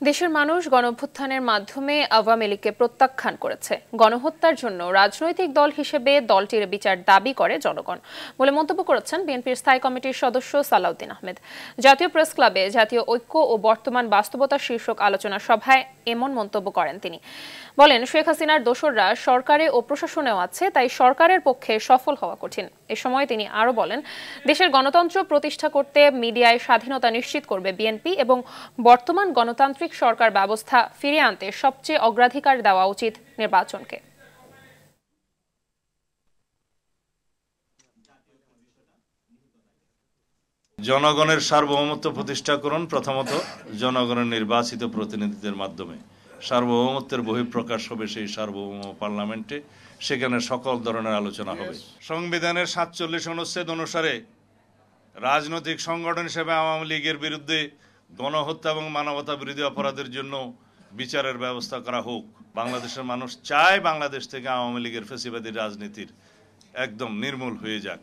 দেশের মানুষ গণঅভ্যুত্থানের মাধ্যমে আওয়ামী লীগকে প্রত্যাখ্যান করেছে। গণহত্যার জন্য রাজনৈতিক দল হিসেবে দলটির বিচার দাবি করে জনগণ বলে মন্তব্য করেছেন বিএনপির স্থায়ী কমিটির সদস্য সালাউদ্দিন আহমেদ। জাতীয় প্রেস ক্লাবে জাতীয় ঐক্য ও বর্তমান বাস্তবতা শীর্ষক আলোচনা সভায় এমন মন্তব্য করেন তিনি। বলেন, শেখ হাসিনার দোসররা সরকারে ও প্রশাসনেও আছে, তাই সরকারের পক্ষে সফল হওয়া কঠিন। এ সময় তিনি আরো বলেন, দেশের গণতন্ত্র প্রতিষ্ঠা করতে মিডিয়ায় স্বাধীনতা নিশ্চিত করবে বিএনপি এবং বর্তমান গণতান্ত্রিক সরকার ব্যবস্থা ফিরিয়ে আনতে সবচেয়ে অগ্রাধিকার দেওয়া উচিত নির্বাচনকে। জনগণের সার্বভৌমত্ব প্রতিষ্ঠা করুন, প্রথমত জনগণের নির্বাচিত প্রতিনিধিদের মাধ্যমে। সার্বভৌমত্বের বহিঃপ্রকাশ হবে সেই সার্বভৌম পার্লামেন্টে, সেখানে সকল ধরনের আলোচনা হবে। সংবিধানের ৪৭ অনুচ্ছেদ অনুসারে রাজনৈতিক সংগঠন হিসেবে আওয়ামী লীগের বিরুদ্ধে গণহত্যা এবং মানবতা বিরোধী অপরাধের জন্য বিচারের ব্যবস্থা করা হোক। বাংলাদেশের মানুষ চায় বাংলাদেশ থেকে আওয়ামী লীগের ফ্যাসিবাদী রাজনীতির একদম নির্মূল হয়ে যাক।